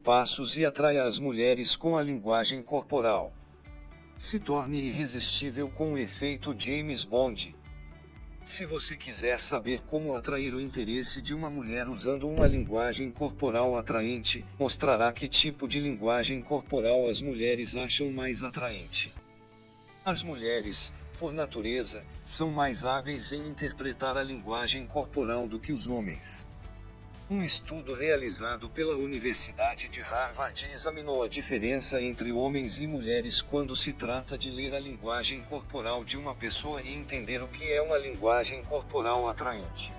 passos e atraia as mulheres com a linguagem corporal. Se torne irresistível com o efeito James Bond. Se você quiser saber como atrair o interesse de uma mulher usando uma linguagem corporal atraente, mostrará que tipo de linguagem corporal as mulheres acham mais atraente. As mulheres, por natureza, são mais hábeis em interpretar a linguagem corporal do que os homens. Um estudo realizado pela Universidade de Harvard examinou a diferença entre homens e mulheres quando se trata de ler a linguagem corporal de uma pessoa e entender o que é uma linguagem corporal atraente.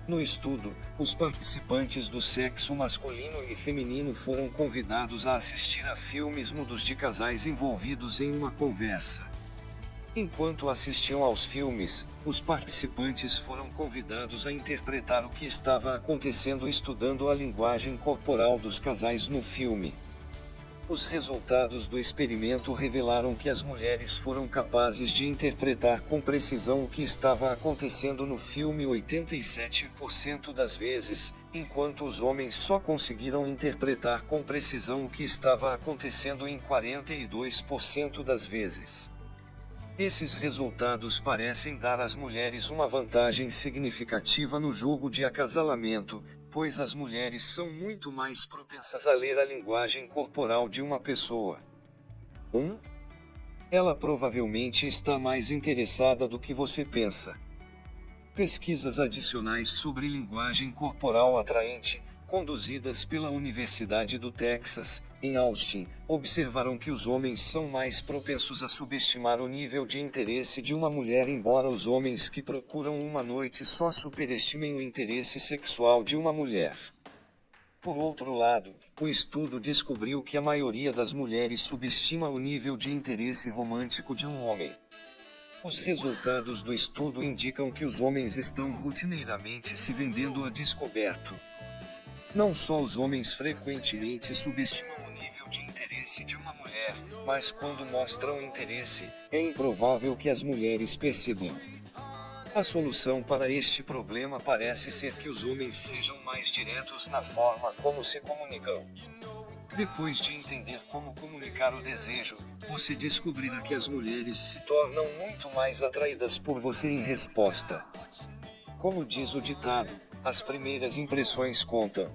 No estudo, os participantes do sexo masculino e feminino foram convidados a assistir a filmes mudos de casais envolvidos em uma conversa. Enquanto assistiam aos filmes, os participantes foram convidados a interpretar o que estava acontecendo estudando a linguagem corporal dos casais no filme. Os resultados do experimento revelaram que as mulheres foram capazes de interpretar com precisão o que estava acontecendo no filme 87% das vezes, enquanto os homens só conseguiram interpretar com precisão o que estava acontecendo em 42% das vezes. Esses resultados parecem dar às mulheres uma vantagem significativa no jogo de acasalamento, pois as mulheres são muito mais propensas a ler a linguagem corporal de uma pessoa. 1. Ela provavelmente está mais interessada do que você pensa. Pesquisas adicionais sobre linguagem corporal atraente, conduzidas pela Universidade do Texas, em Austin, observaram que os homens são mais propensos a subestimar o nível de interesse de uma mulher, embora os homens que procuram uma noite só superestimem o interesse sexual de uma mulher. Por outro lado, o estudo descobriu que a maioria das mulheres subestima o nível de interesse romântico de um homem. Os resultados do estudo indicam que os homens estão rotineiramente se vendendo a descoberto. Não só os homens frequentemente subestimam o nível de interesse de uma mulher, mas quando mostram interesse, é improvável que as mulheres percebam. A solução para este problema parece ser que os homens sejam mais diretos na forma como se comunicam. Depois de entender como comunicar o desejo, você descobrirá que as mulheres se tornam muito mais atraídas por você em resposta. Como diz o ditado, as primeiras impressões contam.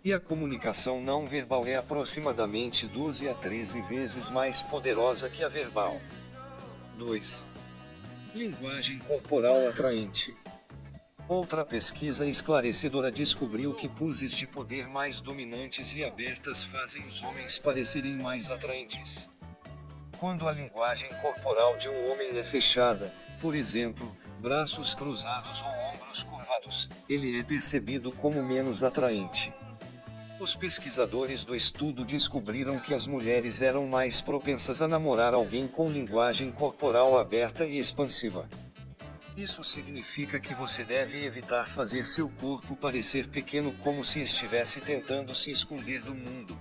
E a comunicação não verbal é aproximadamente 12 a 13 vezes mais poderosa que a verbal. 2. Linguagem corporal atraente. Outra pesquisa esclarecedora descobriu que poses de poder mais dominantes e abertas fazem os homens parecerem mais atraentes. Quando a linguagem corporal de um homem é fechada, por exemplo, braços cruzados ou ombros curvados, ele é percebido como menos atraente. Os pesquisadores do estudo descobriram que as mulheres eram mais propensas a namorar alguém com linguagem corporal aberta e expansiva. Isso significa que você deve evitar fazer seu corpo parecer pequeno como se estivesse tentando se esconder do mundo.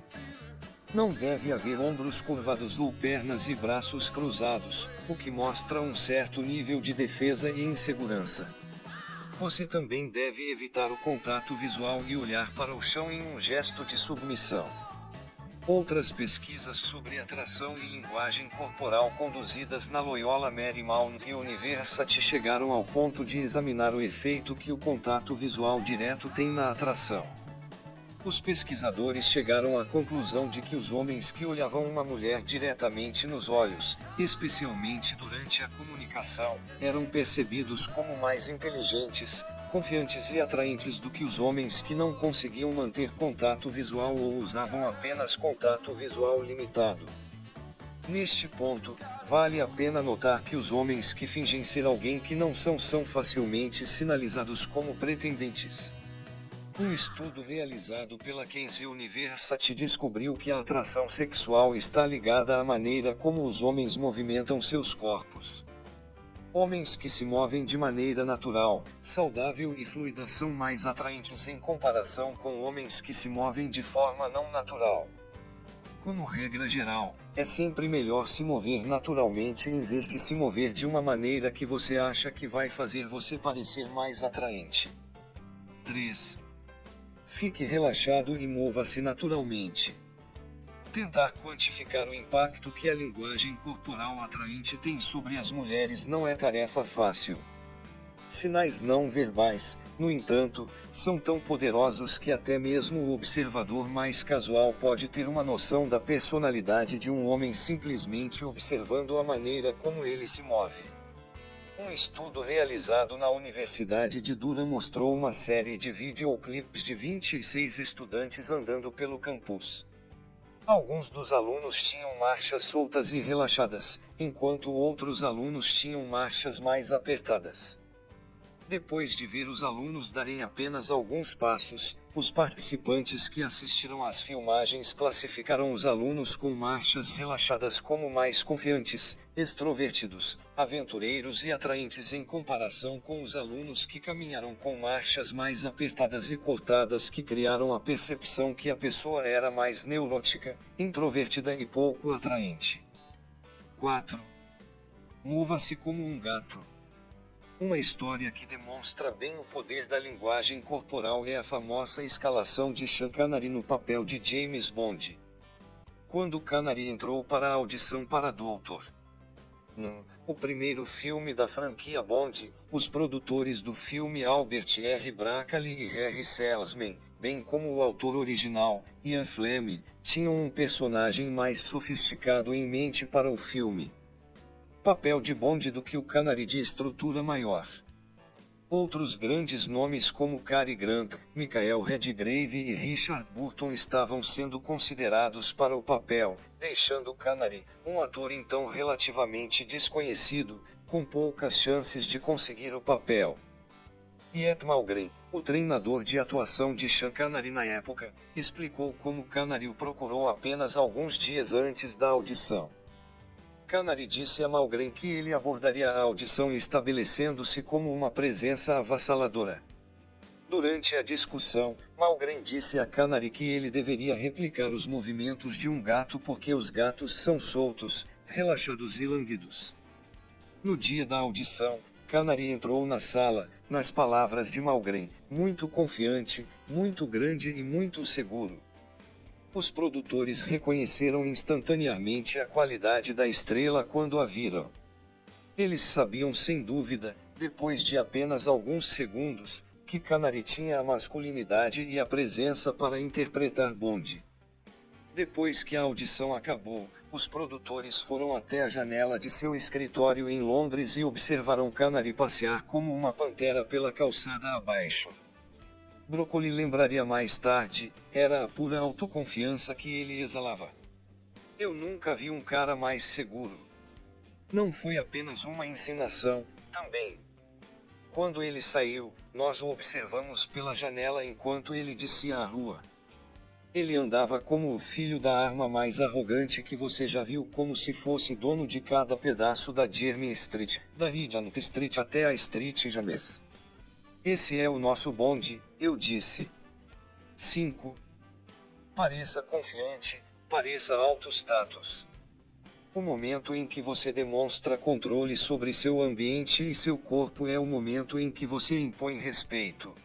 Não deve haver ombros curvados ou pernas e braços cruzados, o que mostra um certo nível de defesa e insegurança. Você também deve evitar o contato visual e olhar para o chão em um gesto de submissão. Outras pesquisas sobre atração e linguagem corporal conduzidas na Loyola Marymount University chegaram ao ponto de examinar o efeito que o contato visual direto tem na atração. Os pesquisadores chegaram à conclusão de que os homens que olhavam uma mulher diretamente nos olhos, especialmente durante a comunicação, eram percebidos como mais inteligentes, confiantes e atraentes do que os homens que não conseguiam manter contato visual ou usavam apenas contato visual limitado. Neste ponto, vale a pena notar que os homens que fingem ser alguém que não são facilmente sinalizados como pretendentes. Um estudo realizado pela Case University descobriu que a atração sexual está ligada à maneira como os homens movimentam seus corpos. Homens que se movem de maneira natural, saudável e fluida são mais atraentes em comparação com homens que se movem de forma não natural. Como regra geral, é sempre melhor se mover naturalmente em vez de se mover de uma maneira que você acha que vai fazer você parecer mais atraente. 3. Fique relaxado e mova-se naturalmente. Tentar quantificar o impacto que a linguagem corporal atraente tem sobre as mulheres não é tarefa fácil. Sinais não verbais, no entanto, são tão poderosos que até mesmo o observador mais casual pode ter uma noção da personalidade de um homem simplesmente observando a maneira como ele se move. Um estudo realizado na Universidade de Durham mostrou uma série de videoclipes de 26 estudantes andando pelo campus. Alguns dos alunos tinham marchas soltas e relaxadas, enquanto outros alunos tinham marchas mais apertadas. Depois de ver os alunos darem apenas alguns passos, os participantes que assistiram às filmagens classificaram os alunos com marchas relaxadas como mais confiantes, extrovertidos, aventureiros e atraentes em comparação com os alunos que caminharam com marchas mais apertadas e cortadas, que criaram a percepção que a pessoa era mais neurótica, introvertida e pouco atraente. 4. Mova-se como um gato. Uma história que demonstra bem o poder da linguagem corporal é a famosa escalação de Sean Connery no papel de James Bond. Quando Connery entrou para a audição para Dr. No, o primeiro filme da franquia Bond, os produtores do filme Albert R. Broccoli e Harry Saltzman, bem como o autor original, Ian Fleming, tinham um personagem mais sofisticado em mente para o filme. Papel de Bond do que o Connery de estrutura maior. Outros grandes nomes como Cary Grant, Michael Redgrave e Richard Burton estavam sendo considerados para o papel, deixando Connery, um ator então relativamente desconhecido, com poucas chances de conseguir o papel. Ian Malmgren, o treinador de atuação de Sean Connery na época, explicou como Connery o procurou apenas alguns dias antes da audição. Connery disse a Malmgren que ele abordaria a audição estabelecendo-se como uma presença avassaladora. Durante a discussão, Malmgren disse a Connery que ele deveria replicar os movimentos de um gato porque os gatos são soltos, relaxados e languidos. No dia da audição, Connery entrou na sala, nas palavras de Malmgren, muito confiante, muito grande e muito seguro. Os produtores reconheceram instantaneamente a qualidade da estrela quando a viram. Eles sabiam sem dúvida, depois de apenas alguns segundos, que Connery tinha a masculinidade e a presença para interpretar Bond. Depois que a audição acabou, os produtores foram até a janela de seu escritório em Londres e observaram Connery passear como uma pantera pela calçada abaixo. Broccoli lembraria mais tarde, era a pura autoconfiança que ele exalava. Eu nunca vi um cara mais seguro. Não foi apenas uma encenação, também. Quando ele saiu, nós o observamos pela janela enquanto ele descia a rua. Ele andava como o filho da arma mais arrogante que você já viu, como se fosse dono de cada pedaço da Jermyn Street, da Regent Street até a Street James. Esse é o nosso Bond, eu disse. 5. Pareça confiante, pareça alto status. O momento em que você demonstra controle sobre seu ambiente e seu corpo é o momento em que você impõe respeito.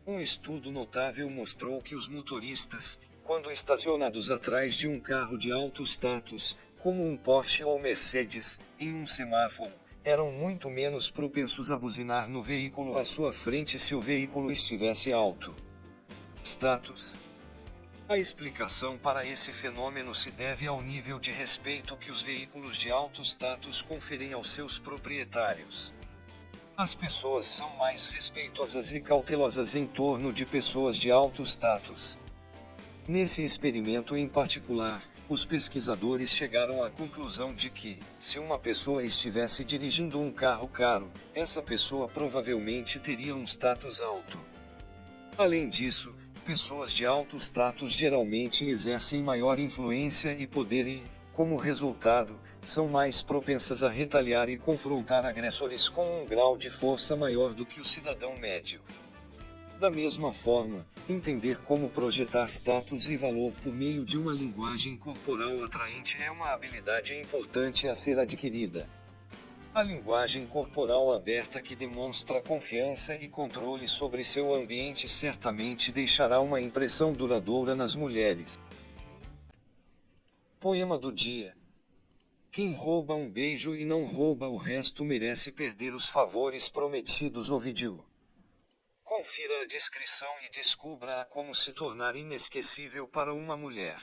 Um estudo notável mostrou que os motoristas, quando estacionados atrás de um carro de alto status, como um Porsche ou Mercedes, em um semáforo, eram muito menos propensos a buzinar no veículo à sua frente se o veículo estivesse alto. Status. A explicação para esse fenômeno se deve ao nível de respeito que os veículos de alto status conferem aos seus proprietários. As pessoas são mais respeitosas e cautelosas em torno de pessoas de alto status. Nesse experimento em particular, os pesquisadores chegaram à conclusão de que, se uma pessoa estivesse dirigindo um carro caro, essa pessoa provavelmente teria um status alto. Além disso, pessoas de alto status geralmente exercem maior influência e poder e, como resultado, são mais propensas a retaliar e confrontar agressores com um grau de força maior do que o cidadão médio. Da mesma forma, entender como projetar status e valor por meio de uma linguagem corporal atraente é uma habilidade importante a ser adquirida. A linguagem corporal aberta que demonstra confiança e controle sobre seu ambiente certamente deixará uma impressão duradoura nas mulheres. Poema do dia. Quem rouba um beijo e não rouba o resto merece perder os favores prometidos. Ovidio. Confira a descrição e descubra como se tornar inesquecível para uma mulher.